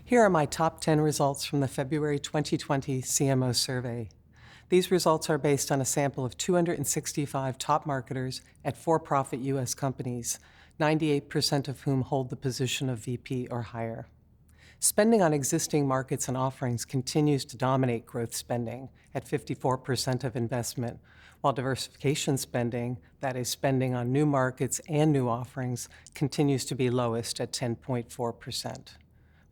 Here are my top 10 results from the February 2020 CMO Survey. These results are based on a sample of 265 top marketers at for-profit U.S. companies, 98% of whom hold the position of VP or higher. Spending on existing markets and offerings continues to dominate growth spending at 54% of investment, while diversification spending, that is spending on new markets and new offerings, continues to be lowest at 10.4%.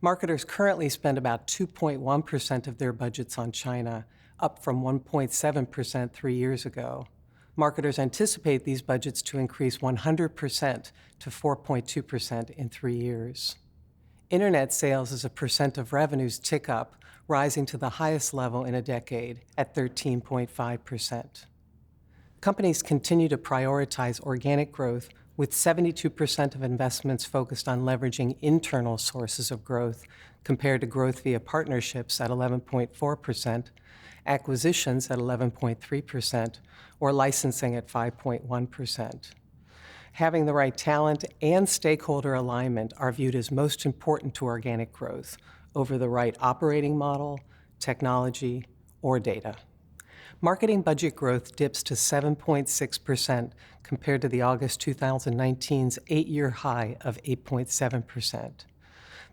Marketers currently spend about 2.1% of their budgets on China, up from 1.7% 3 years ago. Marketers anticipate these budgets to increase 100% to 4.2% in 3 years. Internet sales as a percent of revenues tick up, rising to the highest level in a decade at 13.5%. Companies continue to prioritize organic growth, with 72% of investments focused on leveraging internal sources of growth, compared to growth via partnerships at 11.4%, acquisitions at 11.3%, or licensing at 5.1%. Having the right talent and stakeholder alignment are viewed as most important to organic growth over the right operating model, technology, or data. Marketing budget growth dips to 7.6% compared to the August 2019's 8-year high of 8.7%.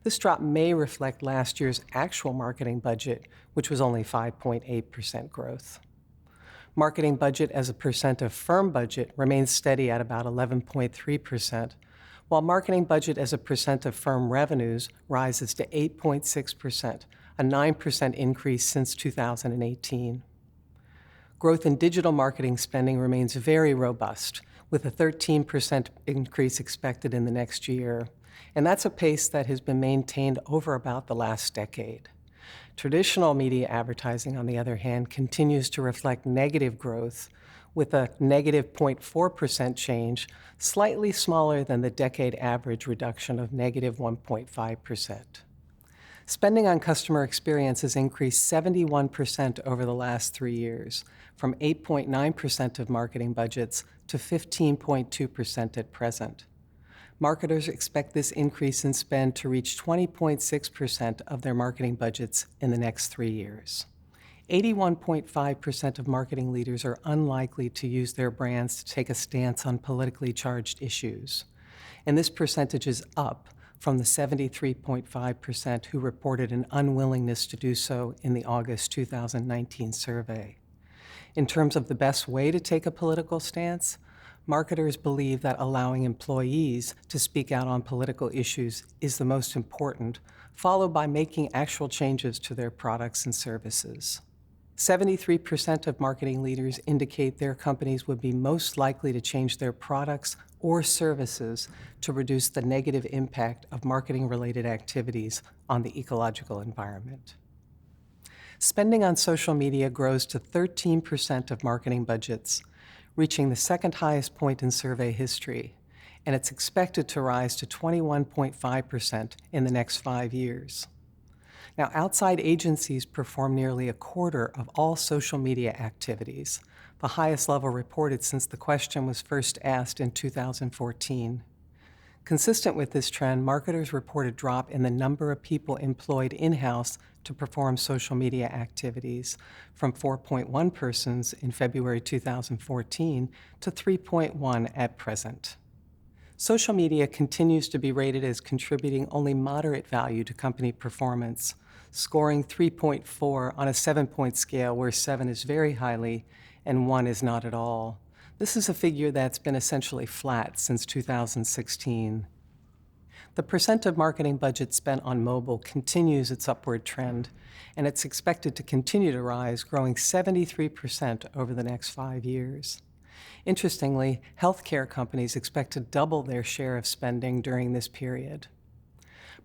This drop may reflect last year's actual marketing budget, which was only 5.8% growth. Marketing budget as a percent of firm budget remains steady at about 11.3%, while marketing budget as a percent of firm revenues rises to 8.6%, a 9% increase since 2018. Growth in digital marketing spending remains very robust, with a 13% increase expected in the next year, and that's a pace that has been maintained over about the last decade. Traditional media advertising, on the other hand, continues to reflect negative growth, with a negative 0.4% change, slightly smaller than the decade average reduction of negative 1.5%. Spending on customer experience has increased 71% over the last 3 years, from 8.9% of marketing budgets to 15.2% at present. Marketers expect this increase in spend to reach 20.6% of their marketing budgets in the next 3 years. 81.5% of marketing leaders are unlikely to use their brands to take a stance on politically charged issues, and this percentage is up from the 73.5% who reported an unwillingness to do so in the August 2019 survey. In terms of the best way to take a political stance, marketers believe that allowing employees to speak out on political issues is the most important, followed by making actual changes to their products and services. 73% of marketing leaders indicate their companies would be most likely to change their products or services to reduce the negative impact of marketing-related activities on the ecological environment. Spending on social media grows to 13% of marketing budgets, reaching the second highest point in survey history, and it's expected to rise to 21.5% in the next 5 years. Now, outside agencies perform nearly a quarter of all social media activities, the highest level reported since the question was first asked in 2014. Consistent with this trend, marketers report a drop in the number of people employed in-house to perform social media activities, from 4.1 persons in February 2014 to 3.1 at present. Social media continues to be rated as contributing only moderate value to company performance, scoring 3.4 on a 7-point scale where 7 is very highly and 1 is not at all. This is a figure that's been essentially flat since 2016. The percent of marketing budget spent on mobile continues its upward trend, and it's expected to continue to rise, growing 73% over the next 5 years. Interestingly, healthcare companies expect to double their share of spending during this period.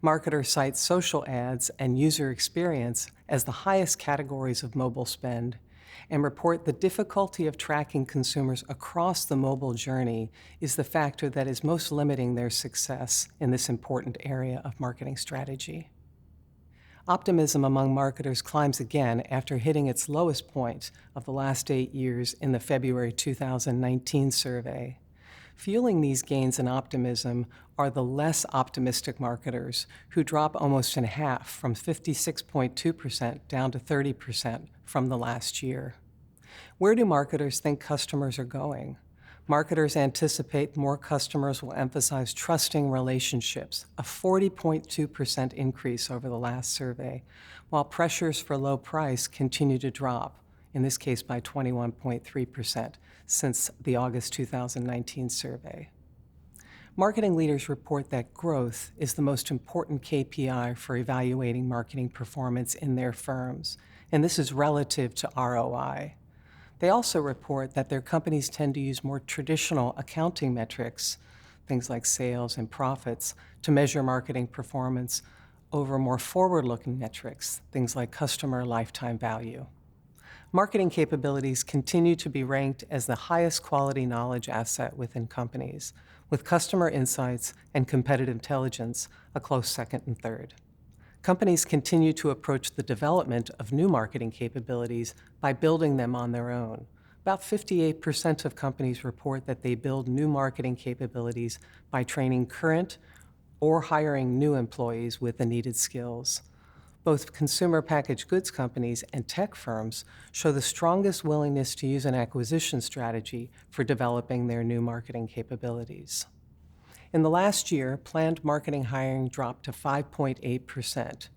Marketers cite social ads and user experience as the highest categories of mobile spend, and report the difficulty of tracking consumers across the mobile journey is the factor that is most limiting their success in this important area of marketing strategy. Optimism among marketers climbs again after hitting its lowest point of the last 8 years in the February 2019 survey. Fueling these gains in optimism are the less optimistic marketers, who drop almost in half, from 56.2% down to 30% from the last year. Where do marketers think customers are going? Marketers anticipate more customers will emphasize trusting relationships, a 40.2% increase over the last survey, while pressures for low price continue to drop, in this case by 21.3% since the August 2019 survey. Marketing leaders report that growth is the most important KPI for evaluating marketing performance in their firms, and this is relative to ROI. They also report that their companies tend to use more traditional accounting metrics, things like sales and profits, to measure marketing performance over more forward-looking metrics, things like customer lifetime value. Marketing capabilities continue to be ranked as the highest quality knowledge asset within companies, with customer insights and competitive intelligence a close second and third. Companies continue to approach the development of new marketing capabilities by building them on their own. About 58% of companies report that they build new marketing capabilities by training current or hiring new employees with the needed skills. Both consumer packaged goods companies and tech firms show the strongest willingness to use an acquisition strategy for developing their new marketing capabilities. In the last year, planned marketing hiring dropped to 5.8%.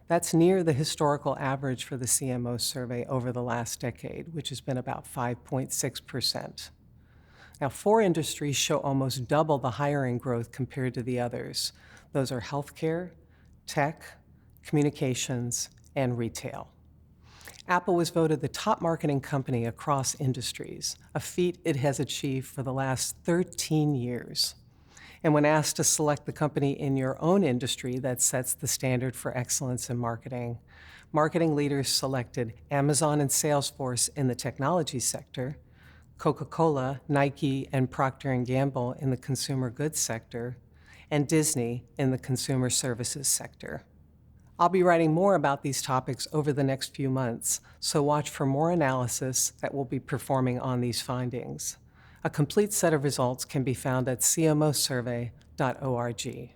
That's near the historical average for the CMO survey over the last decade, which has been about 5.6%. Now, 4 industries show almost double the hiring growth compared to the others. Those are healthcare, tech, communications, and retail. Apple was voted the top marketing company across industries, a feat it has achieved for the last 13 years. And when asked to select the company in your own industry that sets the standard for excellence in marketing, marketing leaders selected Amazon and Salesforce in the technology sector, Coca-Cola, Nike, and Procter & Gamble in the consumer goods sector, and Disney in the consumer services sector. I'll be writing more about these topics over the next few months, so watch for more analysis that we'll be performing on these findings. A complete set of results can be found at cmosurvey.org.